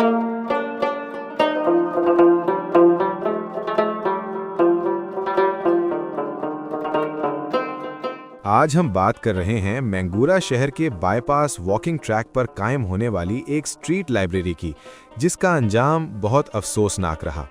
آج ہم بات کر رہے ہیں مینگورہ شہر کے بائی پاس واکنگ ٹریک پر قائم ہونے والی ایک اسٹریٹ لائبریری کی، جس کا انجام بہت افسوسناک رہا۔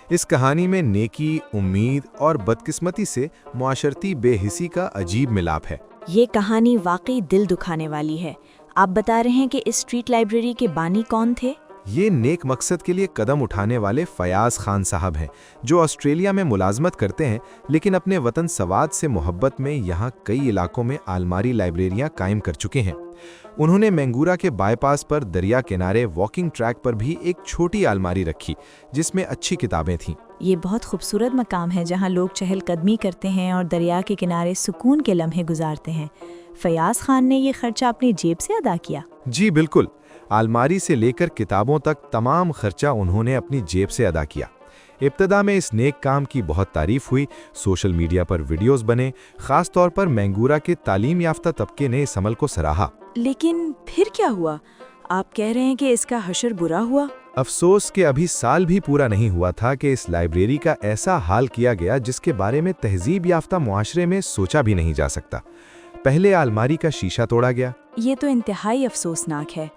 اس کہانی میں نیکی، امید اور بدقسمتی سے معاشرتی بے حسی کا عجیب ملاپ ہے۔ یہ کہانی واقعی دل دکھانے والی ہے۔ آپ بتا رہے ہیں کہ اس اسٹریٹ لائبریری کے بانی کون تھے؟ یہ نیک مقصد کے لیے قدم اٹھانے والے فیاض خان صاحب ہیں، جو آسٹریلیا میں ملازمت کرتے ہیں، لیکن اپنے وطن سوات سے محبت میں یہاں کئی علاقوں میں آلماری لائبریریاں قائم کر چکے ہیں۔ انہوں نے مینگورہ کے بائی پاس پر دریا کنارے واکنگ ٹریک پر بھی ایک چھوٹی آلماری رکھی، جس میں اچھی کتابیں تھیں۔ یہ بہت خوبصورت مقام ہے جہاں لوگ چہل قدمی کرتے ہیں اور دریا کے کنارے سکون کے لمحے گزارتے ہیں۔ فیاض خان نے یہ خرچہ اپنی جیب سے ادا کیا؟ جی بالکل، آلماری سے لے کر کتابوں تک تمام خرچہ انہوں نے اپنی جیب سے ادا کیا۔ ابتدا میں اس نیک کام کی بہت تعریف ہوئی، سوشل میڈیا پر ویڈیوز بنے، خاص طور پر مینگورہ کے تعلیم یافتہ طبقے نے اس عمل کو سراہا۔ لیکن پھر کیا ہوا؟ آپ کہہ رہے ہیں کہ اس کا حشر برا ہوا؟ افسوس کہ ابھی سال بھی پورا نہیں ہوا تھا کہ اس لائبریری کا ایسا حال کیا گیا جس کے بارے میں تہذیب یافتہ معاشرے میں سوچا بھی نہیں جا سکتا۔ پہلے آلماری کا شیشہ توڑا گیا۔ یہ تو انتہائی افسوسناک ہے۔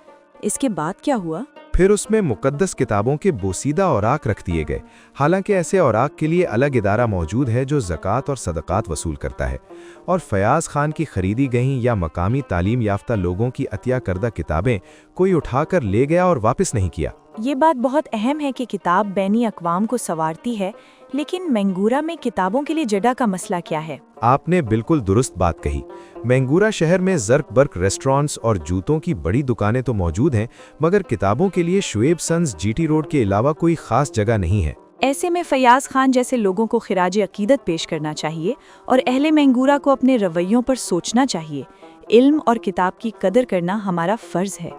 اس کے بعد کیا ہوا؟ پھر اس میں مقدس کتابوں کے بوسیدہ اوراق رکھ دیے گئے، حالانکہ ایسے اوراق کے لیے الگ ادارہ موجود ہے جو زکوٰۃ اور صدقات وصول کرتا ہے، اور فیاض خان کی خریدی گئیں یا مقامی تعلیم یافتہ لوگوں کی عطیہ کردہ کتابیں کوئی اٹھا کر لے گیا اور واپس نہیں کیا۔ یہ بات بہت اہم ہے کہ کتاب بین الاقوام کو سنوارتی ہے، لیکن مینگورہ میں کتابوں کے لیے جگہ کا مسئلہ کیا ہے؟ آپ نے بالکل درست بات کہی۔ مینگورہ شہر میں زرق برق ریسٹورانٹس اور جوتوں کی بڑی دکانیں تو موجود ہیں، مگر کتابوں کے لیے Shoaib sons G T road کے علاوہ کوئی خاص جگہ نہیں ہے۔ ایسے میں فیاض خان جیسے لوگوں کو خراج عقیدت پیش کرنا چاہیے اور اہل مینگورہ کو اپنے رویوں پر سوچنا چاہیے۔ علم اور کتاب کی قدر کرنا ہمارا فرض ہے۔